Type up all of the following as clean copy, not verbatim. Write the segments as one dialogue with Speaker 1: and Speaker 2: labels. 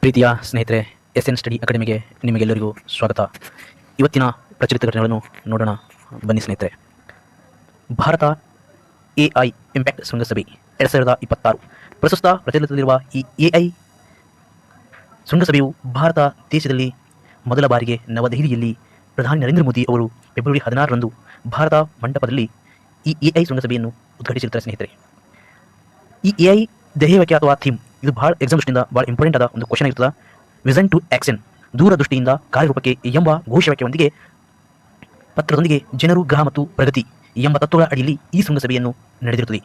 Speaker 1: ಪ್ರೀತಿಯ ಸ್ನೇಹಿತರೆ, SN study ಅಕಾಡೆಮಿಗೆ ನಿಮಗೆಲ್ಲರಿಗೂ ಸ್ವಾಗತ. ಇವತ್ತಿನ ಪ್ರಚಲಿತ ಘಟನೆಗಳನ್ನು ನೋಡೋಣ ಬನ್ನಿ ಸ್ನೇಹಿತರೆ. ಭಾರತ AI ಇಂಪ್ಯಾಕ್ಟ್ ಶೃಂಗಸಭೆ 2026 ಪ್ರಸ್ತುತ ಪ್ರಚಲಿತದಲ್ಲಿರುವ ಈ AI ಶೃಂಗಸಭೆಯು ಭಾರತ ದೇಶದಲ್ಲಿ ಮೊದಲ ಬಾರಿಗೆ ನವದೆಹಲಿಯಲ್ಲಿ ಪ್ರಧಾನಿ ನರೇಂದ್ರ ಮೋದಿ ಅವರು ಫೆಬ್ರವರಿ 16ರಂದು ಭಾರತ ಮಂಟಪದಲ್ಲಿ ಈ AI ಶೃಂಗಸಭೆಯನ್ನು ಉದ್ಘಾಟಿಸಿರುತ್ತಾರೆ ಸ್ನೇಹಿತರೆ. ಈ AI ಧ್ಯೇಯವಾಕ್ಯ ಅಥವಾ ಥೀಮ್ ಇದು ಭಾಳ ಎಕ್ಸಾಮ್ ದೃಷ್ಟಿಯಿಂದ ಭಾಳ ಇಂಪಾರ್ಟೆಂಟ್ ಆದ ಒಂದು ಕ್ವಶನ್ ಆಗಿರ್ತದೆ. ವಿಷನ್ ಟು ಆಕ್ಷನ್, ದೂರದೃಷ್ಟಿಯಿಂದ ಕಾರ್ಯರೂಪಕ್ಕೆ ಎಂಬ ಘೋಷವಾಕ್ಯವೊಂದಿಗೆ ಪತ್ರದೊಂದಿಗೆ ಜನರು, ಗ್ರಹ ಮತ್ತು ಪ್ರಗತಿ ಎಂಬ ತತ್ವಗಳ ಅಡಿಯಲ್ಲಿ ಈ ಶೃಂಗಸಭೆಯನ್ನು ನಡೆದಿರುತ್ತದೆ.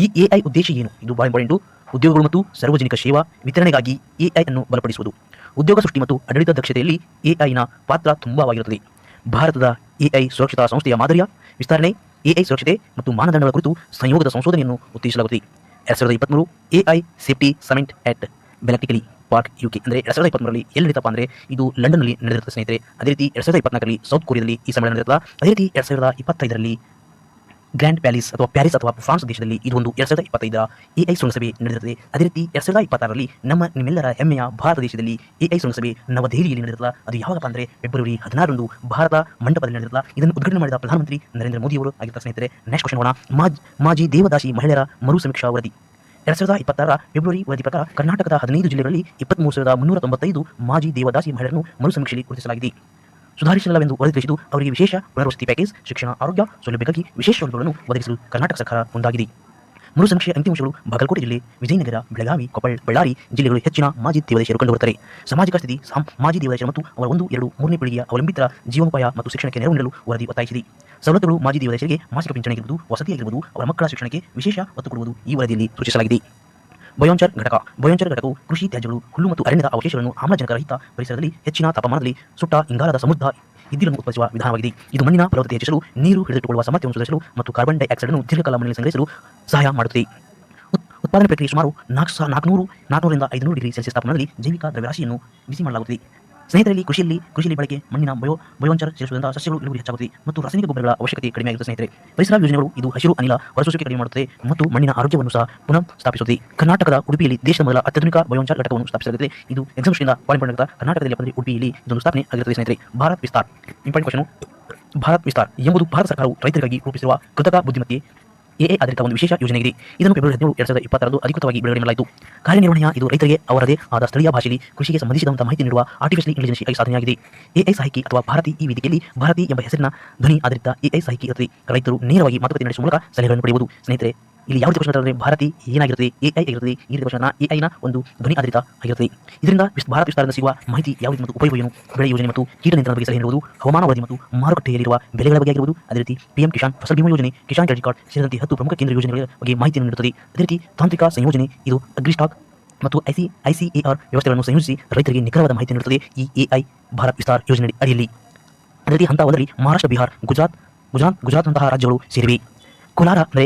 Speaker 1: ಈ AI ಉದ್ದೇಶ ಏನು? ಇದು ಭಾಳ ಇಂಪಾರ್ಟೆಂಟು. ಉದ್ಯೋಗಗಳು ಮತ್ತು ಸಾರ್ವಜನಿಕ ಸೇವಾ ವಿತರಣೆಗಾಗಿ AI ಅನ್ನು ಬಲಪಡಿಸುವುದು. ಉದ್ಯೋಗ ಸೃಷ್ಟಿ ಮತ್ತು ಆಡಳಿತ ದಕ್ಷತೆಯಲ್ಲಿ AI ನ ಪಾತ್ರ ತುಂಬವಾಗಿರುತ್ತದೆ. ಭಾರತದ AI ಸುರಕ್ಷತಾ ಸಂಸ್ಥೆಯ ಮಾದರಿಯ ವಿಸ್ತರಣೆ, AI ಸುರಕ್ಷತೆ ಮತ್ತು ಮಾನದಂಡಗಳ ಕುರಿತು ಸಂಯೋಗದ ಸಂಶೋಧನೆಯನ್ನು ಉತ್ತೇಜಿಸಲಾಗುತ್ತದೆ. 2023 AI safety summit at Bletchley Park UK ಅಂದರೆ 2023ರಲ್ಲಿ ಎಲ್ಲಿ ನಡೀತಪ್ಪ ಅಂದರೆ ಇದು ಲಂಡನ್ನಲ್ಲಿ ನಡೆದಿರುತ್ತೆ ಸ್ನೇಹಿತರೆ. ಅದೇ ರೀತಿ 2024ರಲ್ಲಿ ಸೌತ್ ಕೊರಿಯಾದಲ್ಲಿ ಈ ಸಮ್ಮೇಳನ ನಡೆದಿರ್ತದೆ. ಅದೇ ರೀತಿ 2025ರಲ್ಲಿ ಗ್ರ್ಯಾಂಡ್ ಪ್ಯಾರಿಸ್ ಅಥವಾ ಫ್ರಾನ್ಸ್ ದೇಶದಲ್ಲಿ ಇದು ಒಂದು 2025ರ AI ಶೃಂಗಸಭೆ ನಡೆದಿರುತ್ತದೆ. ಅದೇ ರೀತಿ 2026ರಲ್ಲಿ ನಿಮ್ಮೆಲ್ಲರ ಹೆಮ್ಮೆಯ ಭಾರತ ದೇಶದಲ್ಲಿ AI ಶೃಂಗಸಭೆ ನವದೆಹಲಿಯಲ್ಲಿ ನಡೆದಿರ್ತದೆ. ಅದು ಯಾವಾಗಪ್ಪ ಅಂದರೆ ಫೆಬ್ರವರಿ 16ರಂದು ಭಾರತ ಮಂಟಪದಲ್ಲಿ ನಡೆದಿರ್ತದೆ. ಇದನ್ನು ಉದ್ಘಾಟನೆ ಮಾಡಿದ ಪ್ರಧಾನಮಂತ್ರಿ ನರೇಂದ್ರ ಮೋದಿ ಅವರು ಆಗಿರ್ತಾರೆ ಸ್ನೇಹಿತರೆ. ನೆಕ್ಸ್ಟ್ ಕ್ವಶನ್ ನೋಡೋಣ. ಮಾಜಿ ದೇವದಾಸಿ ಮಹಿಳೆಯರ ಮರು ಸಮೀಕ್ಷಾ ವರದಿ 2026ರ ಫೆಬ್ರವರಿ ವರದಿ ಪ್ರಕಾರ ಕರ್ನಾಟಕದ 15 ಜಿಲ್ಲೆಗಳಲ್ಲಿ 23,395 ಮಾಜಿ ದೇವದಾಸಿ ಮಹಿಳೆಯರನ್ನು ಮರು ಸಮೀಕ್ಷೆಯಲ್ಲಿ ಗುರುತಿಸಲಾಗಿದೆ. ಸುಧಾರಿಸಲಿಲ್ಲವೆಂದು ವರದಿ ತಿಳಿಸಿದ್ದು ಅವರಿಗೆ ವಿಶೇಷ ಪುನರ್ವಸತಿ ಪ್ಯಾಕೇಜ್, ಶಿಕ್ಷಣ, ಆರೋಗ್ಯ ಸೌಲಭ್ಯಕ್ಕಾಗಿ ವಿಶೇಷ ಸೌಲಭ್ಯಗಳನ್ನು ಒದಗಿಸಲು ಕರ್ನಾಟಕ ಸರ್ಕಾರ ಮುಂದಾಗಿದೆ. ಮರು ಸಮೀಕ್ಷೆಯ ಅಂಕಿಅಂಶಗಳು ಬಾಗಲಕೋಟೆ ಜಿಲ್ಲೆ, ವಿಜಯನಗರ, ಬೆಳಗಾವಿ, ಕೊಪ್ಪಳ, ಬಳ್ಳಾರಿ ಜಿಲ್ಲೆಗಳು ಹೆಚ್ಚಿನ ಮಾಜಿ ದೇವದಾಸಿಯರು ಕಂಡುಬರುತ್ತಾರೆ. ಸಾಮಾಜಿಕ ಸ್ಥಿತಿ ಮಾಜಿ ದೇವದಾಸಿಯರು ಮತ್ತು ಅವರ 1, 2, 3ನೇ ಪೀಳಿಗೆಯ ಅವಲಂಬಿತರ ಜೀವನೋಪಾಯ ಮತ್ತು ಶಿಕ್ಷಣಕ್ಕೆ ನೆರವು ನೀಡಲು ವರದಿ ಒತ್ತಾಯಿಸಿದೆ. ಸವಲತ್ತುಗಳು ಮಾಜಿ ದೇವದಾಸಿಯರಿಗೆ ಮಾಸಿಕ ಪಿಂಚಣಿಯಾಗಿರುವುದು, ವಸತಿಯಾಗಿರುವುದು, ಅವರ ಮಕ್ಕಳ ಶಿಕ್ಷಣಕ್ಕೆ ವಿಶೇಷ ಒತ್ತು ಕೊಡುವುದು ಈ ವರದಿಯಲ್ಲಿ ಸೂಚಿಸಲಾಗಿದೆ. ಬಯೋಂಚರ್ ಘಟಕವು ಕೃಷಿ ತ್ಯಾಜ್ಯಗಳು, ಹುಲ್ಲು ಮತ್ತು ಅರಣ್ಯದ ಅವಶೇಷಗಳನ್ನು ಆಮ್ಲಜನಕ ರಹಿತ ಪರಿಸರದಲ್ಲಿ ಹೆಚ್ಚಿನ ತಾಪಮಾನದಲ್ಲಿ ಸುಟ್ಟ ಇಂಗಾಲದ ಸಮೃದ್ಧ ಇದ್ದಿಲನ್ನು ಉತ್ಪಾದಿಸುವ ವಿಧಾನವಾಗಿದೆ. ಇದು ಮಣ್ಣಿನ ಫಲವತ್ತತೆ ಹೆಚ್ಚಿಸಲು, ನೀರು ಹಿಡಿದಿಟ್ಟುಕೊಳ್ಳುವ ಸಾಮರ್ಥ್ಯವನ್ನು ಸುಧಾರಿಸಲು ಮತ್ತು ಕಾರ್ಬನ್ ಡೈಆಕ್ಸೈಡ್ ಅನ್ನು ದೀರ್ಘಕಾಲ ಮಣ್ಣಿನಲ್ಲಿ ಸಂಗ್ರಹಿಸಲು ಸಹಾಯ ಮಾಡುತ್ತದೆ. ಉತ್ಪಾದನೆ ಪ್ರಕ್ರಿಯೆ ಸುಮಾರು 400ರಿಂದ 500 ಡಿಗ್ರಿ ಸೆಲ್ಸಿಯಸ್ ತಾಪಮಾನದಲ್ಲಿ ಜೈವಿಕ ದ್ರವ್ಯರಾಶಿಯನ್ನು ಬಿಸಿ ಮಾಡಲಾಗುತ್ತದೆ. ಸ್ನೇಹಿತರಲ್ಲಿ ಕೃಷಿಯಲ್ಲಿ ಬಳಕೆ ಮಣ್ಣಿನ ಬಯೋಂಚರ್ ಸೇರಿಸುವುದರಿಂದ ಸಸ್ಯಗಳು ಇಳುವರಿ ಹೆಚ್ಚಾಗುತ್ತದೆ ಮತ್ತು ರಾಸಾಯನಿಕ ಗೊಬ್ಬರಗಳ ಅವಶ್ಯಕತೆ ಕಡಿಮೆಯಾಗುತ್ತದೆ. ಸ್ನೇಹಿತರೆ, ಪರಿಸರ ಯೋಜನೆಗಳು ಇದು ಹಸಿರು ಅನಿಲ ಹೊರಸೂಸುವಿಕೆ ಕಡಿಮೆ ಮಾಡುತ್ತದೆ ಮತ್ತು ಮಣ್ಣಿನ ಆರೋಗ್ಯವನ್ನು ಸಹ ಪುನಃ ಸ್ಥಾಪಿಸುತ್ತದೆ. ಕರ್ನಾಟಕದ ಉಡುಪಿಯಲ್ಲಿ ದೇಶದ ಮೊದಲ ಅತ್ಯಾಧುನಿಕ ಬಯೋಂಚರ್ ಘಟಕವನ್ನು ಸ್ಥಾಪಿಸಲಾಗುತ್ತದೆ. ಇದು ಎಕ್ಸಾಮ್ಸ್ನಿಂದ ಪಾಯಿಂಟ್ ಕರ್ನಾಟಕದಲ್ಲಿ ಉಡುಪಿಯಲ್ಲಿ ಇದೊಂದು ಸ್ಥಾಪನೆ ಆಗಿರುತ್ತದೆ. ಸ್ನೇಹಿತರೆ, ಭಾರತ್ ವಿಸ್ತಾರ್ ಇಂಪಾರ್ಟೆಂಟ್ ಕ್ವಶನ್. ಭಾರತ್ ವಿಸ್ತಾರ್ ಎಂಬುದು ಭಾರತ ಸರ್ಕಾರವು ರೈತರಿಗಾಗಿ ರೂಪಿಸಿರುವ ಕೃತಕ ಬುದ್ಧಿಮತ್ತೆ AI ಆಧಾರಿತ ಒಂದು ವಿಶೇಷ ಯೋಜನೆಯಾಗಿದೆ. ಇದನ್ನು ಫೆಬ್ರವರಿ 17, 2020ರಂದು ಅಧಿಕೃತವಾಗಿ ಬಿಡುಗಡೆ ಮಾಡಲಾಯಿತು. ಕಾರ್ಯನಿರ್ವಹಣೆಯ ಇದು ರೈತರಿಗೆ ಅವರದೇ ಆದ ಸ್ಥಳೀಯ ಭಾಷೆಯಲ್ಲಿ ಕೃಷಿಗೆ ಸಂಬಂಧಿಸಿದಂತಹ ಮಾಹಿತಿ ನೀಡುವ ಆರ್ಟಿಫಿಷಿಯಲ್ ಇಂಟೆಲಿಜೆನ್ಸ್ ಆಗಿ ಸಾಧನೆಯಾಗಿದೆ. AI ಸಹಾಯಕಿ ಅಥವಾ ಭಾರತಿ ಈ ವೇದಿಕೆಯಲ್ಲಿ ಭಾರತಿ ಎಂಬ ಹೆಸರಿನ ಧ್ವನಿ ಆಧಾರಿತ AI ಸಹಾಯಕಿ ಇರುತ್ತದೆ. ರೈತರು ನೇರವಾಗಿ ಮಾತುಕತೆ ನಡೆಸುವ ಮೂಲಕ ಸಲಹೆಗಳನ್ನು ಪಡೆಯಬಹುದು. ಸ್ನೇಹಿತರೆ, ಇಲ್ಲಿ ಯಾವ ರೀತಿ ಕ್ವಶನ್ ಅಂದರೆ ಭಾರತಿ ಏನಾಗಿರುತ್ತದೆ, AI ಆಗಿರುತ್ತದೆ. ಈ ರೀತಿ ಕ್ವಶನ್ AI ನ ಒಂದು ಧ್ವನಿ ಆಧಾರಿತ ಆಗಿರುತ್ತದೆ. ಇದರಿಂದ ಭಾರತ ವಿಸ್ತಾರದಿಂದ ಸಿಗುವ ಮಾಹಿತಿ ಯಾವ ರೀತಿ ಮತ್ತು ಉಪಯೋಗ ಏನು, ಬೆಳೆ ಯೋಜನೆ ಮತ್ತು ಕೀಟ ನಿಯಂತ್ರಣ ಬಗ್ಗೆ ಸಲಹೆ ನೀಡುವುದು, ಹವಾಮಾನ ವರದಿ ಮತ್ತು ಮಾರುಕಟ್ಟೆಯಲ್ಲಿರುವ ಬೆಲೆಗಳ ಬಗ್ಗೆ ಆಗಿರುವುದು, ಅದೇ ರೀತಿ PM ಕಿಸಾನ್ ಫಸಲ್ ಬಿಮಾ ಯೋಜನೆ, ಕಿಸಾನ್ ಕ್ರೆಡಿಟ್ ಕಾರ್ಡ್ ಸೇರಿದಂತೆ 10 ಪ್ರಮುಖ ಕೇಂದ್ರ ಯೋಜನೆಗಳ ಬಗ್ಗೆ ಮಾಹಿತಿಯನ್ನು ನೀಡುತ್ತದೆ. ಅದೇ ರೀತಿ ತಾಂತ್ರಿಕ ಸಂಯೋಜನೆ ಇದು ಅಗ್ರಿಸ್ಟಾಕ್ ಮತ್ತು ICAR ವ್ಯವಸ್ಥೆಗಳನ್ನು ಸಂಯೋಜಿಸಿ ರೈತರಿಗೆ ನಿಖರವಾದ ಮಾಹಿತಿ ನೀಡುತ್ತದೆ. ಈ AI ಭಾರತ್ ವಿಸ್ತಾರ್ ಯೋಜನೆ ಅಡಿಯಲ್ಲಿ ಅದೇ ರೀತಿ ಹಂತ 1ರಲ್ಲಿ ಮಹಾರಾಷ್ಟ್ರ, ಬಿಹಾರ, ಗುಜರಾತ್ ನಂತಹ ರಾಜ್ಯಗಳು ಸೇರಿವೆ. ಕೋಲಾರ ಅಂದರೆ